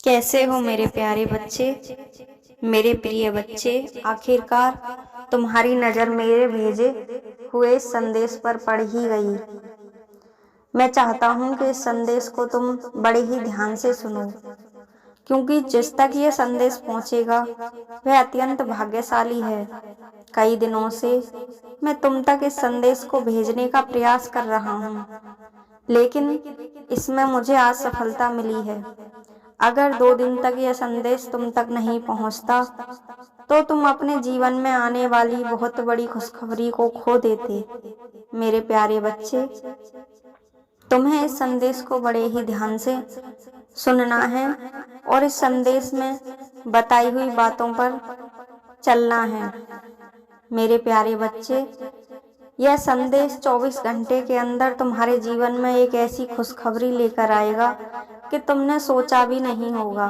कैसे हो मेरे प्यारे बच्चे, मेरे प्रिय बच्चे। आखिरकार तुम्हारी नज़र मेरे भेजे हुए इस संदेश पर पड़ ही गई। मैं चाहता हूँ कि इस संदेश को तुम बड़े ही ध्यान से सुनो, क्योंकि जिस तक ये संदेश पहुँचेगा वह अत्यंत भाग्यशाली है। कई दिनों से मैं तुम तक इस संदेश को भेजने का प्रयास कर रहा हूँ, लेकिन इसमें मुझे आज सफलता मिली है। अगर 2 दिन तक यह संदेश तुम तक नहीं पहुंचता, तो तुम अपने जीवन में आने वाली बहुत बड़ी खुशखबरी को खो देते। मेरे प्यारे बच्चे, तुम्हें इस संदेश को बड़े ही ध्यान से सुनना है और इस संदेश में बताई हुई बातों पर चलना है। मेरे प्यारे बच्चे, यह संदेश 24 घंटे के अंदर तुम्हारे जीवन में एक ऐसी खुशखबरी लेकर आएगा कि तुमने सोचा भी नहीं होगा।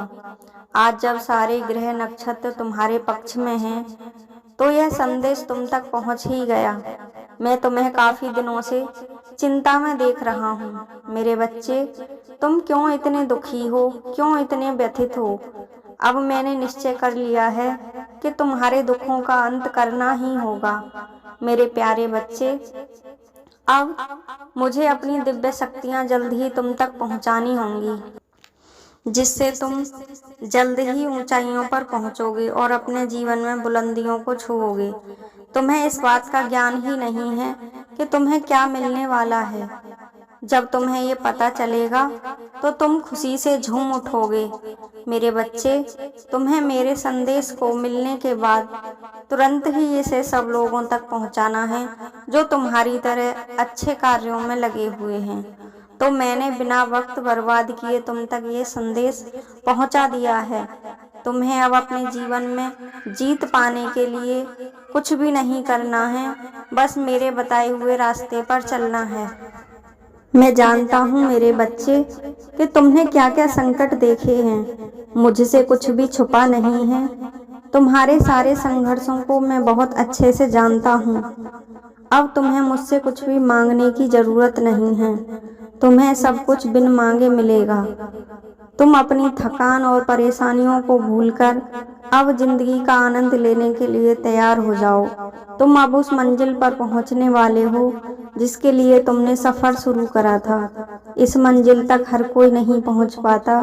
आज जब सारे ग्रह नक्षत्र तुम्हारे पक्ष में हैं, तो यह संदेश तुम तक पहुंच ही गया। मैं तुम्हें काफी दिनों से चिंता में देख रहा हूँ। मेरे बच्चे, तुम क्यों इतने दुखी हो, क्यों इतने व्यथित हो? अब मैंने निश्चय कर लिया है कि तुम्हारे दुखों का अंत करना ही होगा। मेरे प्यारे बच्चे, अब मुझे अपनी दिव्य शक्तियाँ जल्द ही तुम तक पहुँचानी होंगी, जिससे तुम जल्द ही ऊंचाइयों पर पहुँचोगे और अपने जीवन में बुलंदियों को छुओगे। तुम्हें इस बात का ज्ञान ही नहीं है कि तुम्हें क्या मिलने वाला है। जब तुम्हें ये पता चलेगा तो तुम खुशी से झूम उठोगे। मेरे बच्चे, तुम्हें मेरे संदेश को मिलने के बाद तुरंत ही इसे सब लोगों तक पहुंचाना है जो तुम्हारी तरह अच्छे कार्यों में लगे हुए हैं। तो मैंने बिना वक्त बर्बाद किए तुम तक ये संदेश पहुंचा दिया है। तुम्हें अब अपने जीवन में जीत पाने के लिए कुछ भी नहीं करना है, बस मेरे बताए हुए रास्ते पर चलना है। मैं जानता हूँ मेरे बच्चे कि तुमने क्या क्या संकट देखे हैं। मुझसे कुछ भी छुपा नहीं है। तुम्हारे सारे संघर्षों को मैं बहुत अच्छे से जानता हूँ। अब तुम्हें मुझसे कुछ भी मांगने की जरूरत नहीं है। तुम्हें सब कुछ बिन मांगे मिलेगा। तुम अपनी थकान और परेशानियों को भूलकर अब जिंदगी का आनंद लेने के लिए तैयार हो जाओ। तुम अब उस मंजिल पर पहुंचने वाले हो जिसके लिए तुमने सफर शुरू करा था। इस मंजिल तक हर कोई नहीं पहुंच पाता,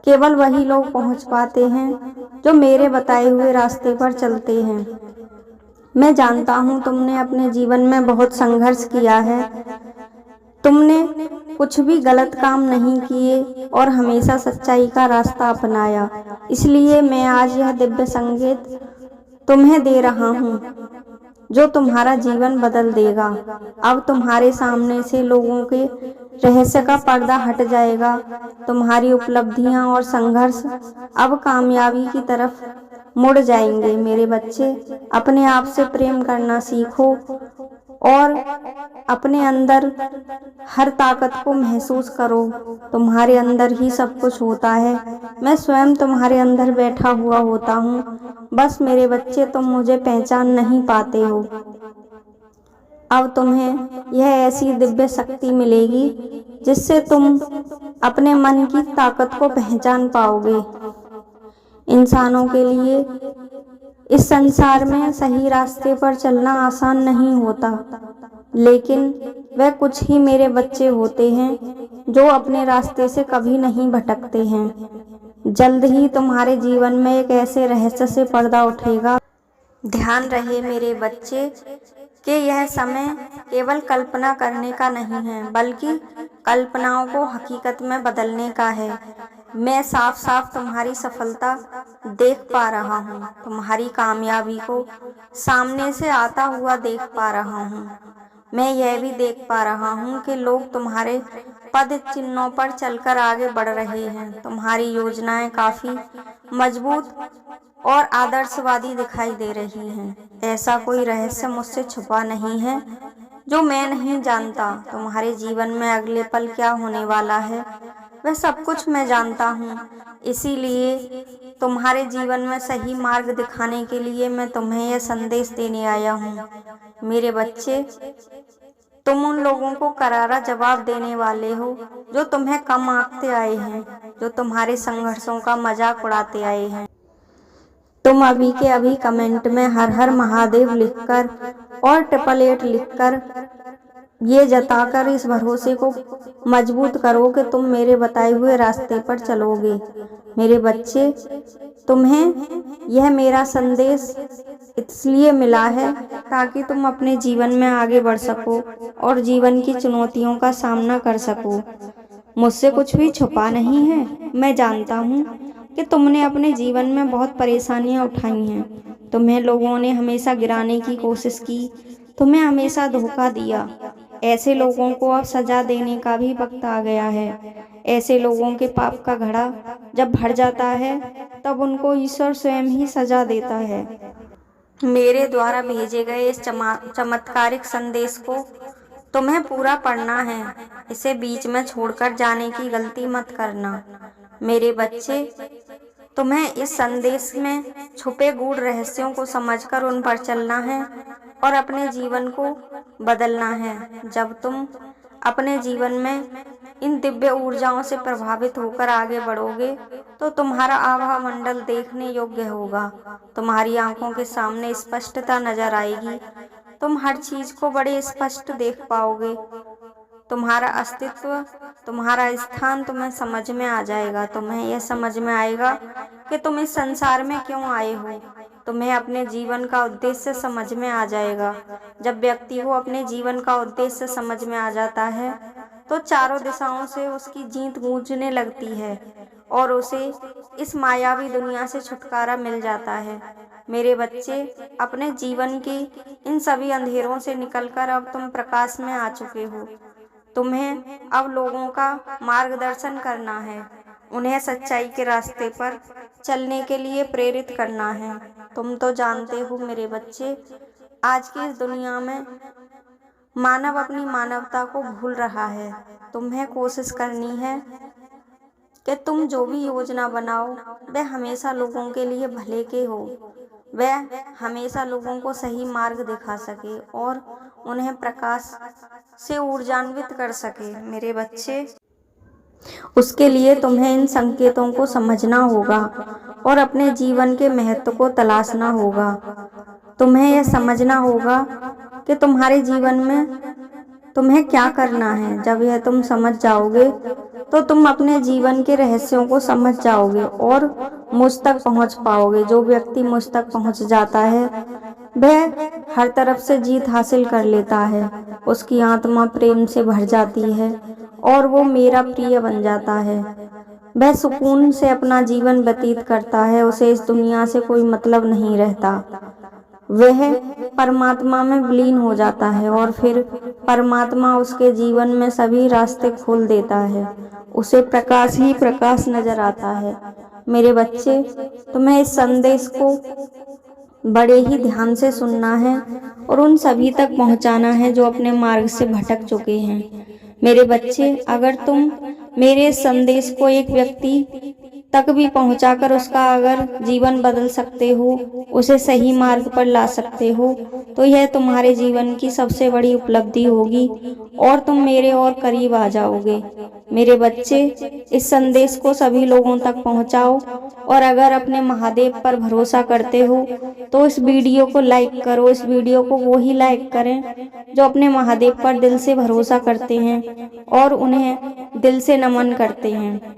केवल वही लोग पहुंच पाते हैं जो मेरे बताए हुए रास्ते पर चलते हैं। मैं जानता हूँ तुमने अपने जीवन में बहुत संघर्ष किया है। तुमने कुछ भी गलत काम नहीं किए और हमेशा सच्चाई का रास्ता अपनाया। इसलिए मैं आज यह दिव्य संकेत तुम्हें दे रहा हूँ जो तुम्हारा जीवन बदल देगा। अब तुम्हारे सामने से लोगों के रहस्य का पर्दा हट जाएगा। तुम्हारी उपलब्धियां और संघर्ष अब कामयाबी की तरफ मुड़ जाएंगे। मेरे बच्चे, अपने आप से प्रेम करना सीखो और अपने अंदर हर ताकत को महसूस करो। तुम्हारे अंदर ही सब कुछ होता है। मैं स्वयं तुम्हारे अंदर बैठा हुआ होता हूँ। बस मेरे बच्चे, तुम मुझे पहचान नहीं पाते हो। अब तुम्हें यह ऐसी दिव्य शक्ति मिलेगी जिससे तुम अपने मन की ताकत को पहचान पाओगे। इंसानों के लिए इस संसार में सही रास्ते पर चलना आसान नहीं होता, लेकिन वह कुछ ही मेरे बच्चे होते हैं जो अपने रास्ते से कभी नहीं भटकते हैं। जल्द ही तुम्हारे जीवन में एक ऐसे रहस्य से पर्दा उठेगा। ध्यान रहे मेरे बच्चे कि यह समय केवल कल्पना करने का नहीं है, बल्कि कल्पनाओं को हकीकत में बदलने का है। मैं साफ साफ तुम्हारी सफलता देख पा रहा हूँ। तुम्हारी कामयाबी को सामने से आता हुआ देख पा रहा हूँ। मैं यह भी देख पा रहा हूँ कि लोग तुम्हारे पद चिन्हों पर चलकर आगे बढ़ रहे हैं। तुम्हारी योजनाएं काफी मजबूत और आदर्शवादी दिखाई दे रही हैं। ऐसा कोई रहस्य मुझसे छुपा नहीं है जो मैं नहीं जानता। तुम्हारे जीवन में अगले पल क्या होने वाला है वह सब कुछ मैं जानता हूँ। इसीलिए तुम्हारे जीवन में सही मार्ग दिखाने के लिए मैं तुम्हें यह संदेश देने आया हूँ। मेरे बच्चे, तुम उन लोगों को करारा जवाब देने वाले हो जो तुम्हें कम आंकते आए हैं, जो तुम्हारे संघर्षों का मजाक उड़ाते आए हैं। तुम अभी के अभी कमेंट में हर हर महादेव लिखकर और 888 लिखकर ये जताकर इस भरोसे को मजबूत करो कि तुम मेरे बताए हुए रास्ते पर चलोगे। मेरे बच्चे, तुम्हें यह मेरा संदेश इसलिए मिला है ताकि तुम अपने जीवन में आगे बढ़ सको और जीवन की चुनौतियों का सामना कर सको। मुझसे कुछ भी छुपा नहीं है। मैं जानता हूँ कि तुमने अपने जीवन में बहुत परेशानियाँ उठाई हैं। तुम्हें लोगों ने हमेशा गिराने की कोशिश की, तुम्हें हमेशा धोखा दिया। ऐसे लोगों को अब सजा देने का भी वक्त आ गया है। ऐसे लोगों के पाप का घड़ा जब भर जाता है तब उनको ईश्वर स्वयं ही सजा देता है। मेरे द्वारा भेजे गए इस चमत्कारिक संदेश को तुम्हें पूरा पढ़ना है। इसे बीच में छोड़कर जाने की गलती मत करना। मेरे बच्चे, तुम्हें इस संदेश में छुपे गूढ़ रहस्यों को समझकर उन पर चलना है और अपने जीवन को बदलना है। जब तुम अपने जीवन में इन दिव्य ऊर्जाओं से प्रभावित होकर आगे बढ़ोगे तो तुम्हारा आभा मंडल देखने योग्य होगा। तुम्हारी आंखों के सामने स्पष्टता नजर आएगी। तुम हर चीज को बड़े स्पष्ट देख पाओगे। तुम्हारा अस्तित्व, तुम्हारा स्थान तुम्हें समझ में आ जाएगा। तुम्हें यह समझ में आएगा कि तुम इस संसार में क्यों आए हो। तुम्हें अपने जीवन का उद्देश्य समझ में आ जाएगा। जब व्यक्ति को अपने जीवन का उद्देश्य समझ में आ जाता है तो चारों दिशाओं से उसकी जीत गूंजने लगती है और उसे इस मायावी दुनिया से छुटकारा मिल जाता है। मेरे बच्चे, अपने जीवन के इन सभी अंधेरों से निकलकर अब तुम प्रकाश में आ चुके हो। तुम्हें अब लोगों का मार्गदर्शन करना है, उन्हें सच्चाई के रास्ते पर चलने के लिए प्रेरित करना है। तुम तो जानते हो मेरे बच्चे, आज की इस दुनिया में मानव अपनी मानवता को भूल रहा है। तुम्हें कोशिश करनी है कि तुम जो भी योजना बनाओ वह हमेशा लोगों के लिए भले के हो, वह हमेशा लोगों को सही मार्ग दिखा सके और उन्हें प्रकाश से ऊर्जान्वित कर सके। मेरे बच्चे, उसके लिए तुम्हें इन संकेतों को समझना होगा और अपने जीवन के महत्व को तलाशना होगा। तुम्हें यह समझना होगा कि तुम्हारे जीवन में तुम्हें क्या करना है। जब यह तुम समझ जाओगे तो तुम अपने जीवन के रहस्यों को समझ जाओगे और मुझ तक पहुंच पाओगे। जो व्यक्ति मुझ तक पहुंच जाता है वह हर तरफ से जीत हासिल कर लेता है। उसकी आत्मा प्रेम से भर जाती है और वो मेरा प्रिय बन जाता है। वह सुकून से अपना जीवन व्यतीत करता है। उसे इस दुनिया से कोई मतलब नहीं रहता। वह परमात्मा में विलीन हो जाता है और फिर परमात्मा उसके जीवन में सभी रास्ते खोल देता है। उसे प्रकाश ही प्रकाश नजर आता है। मेरे बच्चे, तुम्हें इस संदेश को बड़े ही ध्यान से सुनना है और उन सभी तक पहुंचाना है जो अपने मार्ग से भटक चुके हैं। मेरे बच्चे, अगर तुम मेरे संदेश को एक व्यक्ति तक भी पहुंचाकर उसका अगर जीवन बदल सकते हो, उसे सही मार्ग पर ला सकते हो, तो यह तुम्हारे जीवन की सबसे बड़ी उपलब्धि होगी और तुम मेरे और करीब आ जाओगे। मेरे बच्चे, इस संदेश को सभी लोगों तक पहुंचाओ और अगर अपने महादेव पर भरोसा करते हो तो इस वीडियो को लाइक करो। इस वीडियो को वो ही लाइक करें जो अपने महादेव पर दिल से भरोसा करते हैं और उन्हें दिल से नमन करते हैं।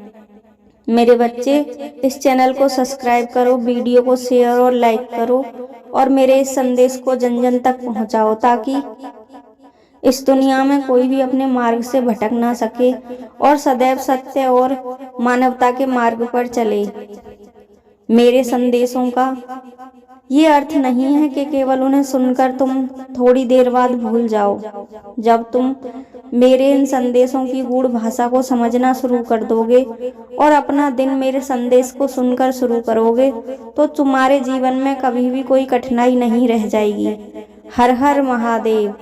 मेरे बच्चे, इस चैनल को सब्सक्राइब करो, वीडियो को शेयर और लाइक करो और मेरे इस संदेश को जन जन तक पहुंचाओ ताकि इस दुनिया में कोई भी अपने मार्ग से भटक ना सके और सदैव सत्य और मानवता के मार्ग पर चले। मेरे संदेशों का ये अर्थ नहीं है कि केवल उन्हें सुनकर तुम थोड़ी देर बाद भूल जाओ। जब तुम मेरे इन संदेशों की गूढ़ भाषा को समझना शुरू कर दोगे और अपना दिन मेरे संदेश को सुनकर शुरू करोगे तो तुम्हारे जीवन में कभी भी कोई कठिनाई नहीं रह जाएगी। हर हर महादेव।